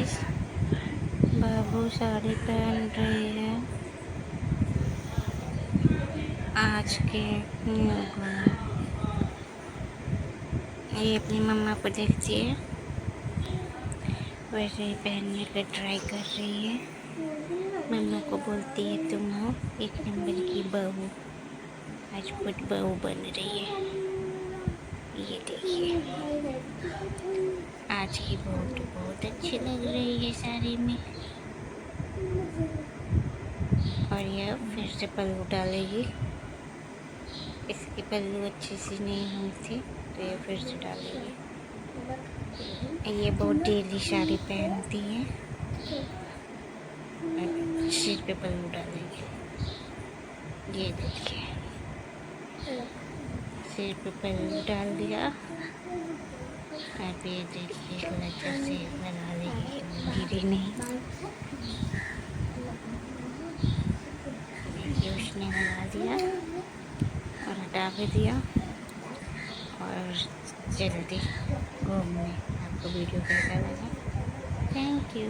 Guys, बाबू साड़ी पहन रही है आज के न्यू में। ये अपनी मम्मा को देखती है, वैसे ही पहनने का ट्राई कर रही है। मम्मा को बोलती है तुम हो एक नंबर की बहू, आज खुद बहू बन रही है। ये देखिए, आज की बहू तो बहुत अच्छी लग रही है साड़ी में। और यह फिर से पल्लू डालेगी। इसकी पल्लू अच्छी सी नहीं हुई थी तो ये फिर से डालेगी। ये बहुत डेली साड़ी पहनती है, सिर पे पल्लू डालेगी। ये देखिए, सिर पे पल्लू डाल दिया। अब ये देखिए क्लचर से लगा देगी, गिरी नहीं। देखिए उसने लगा दिया और हटा भी दिया और जल्दी घूमने। आपको वीडियो कैसा लगा? Thank you.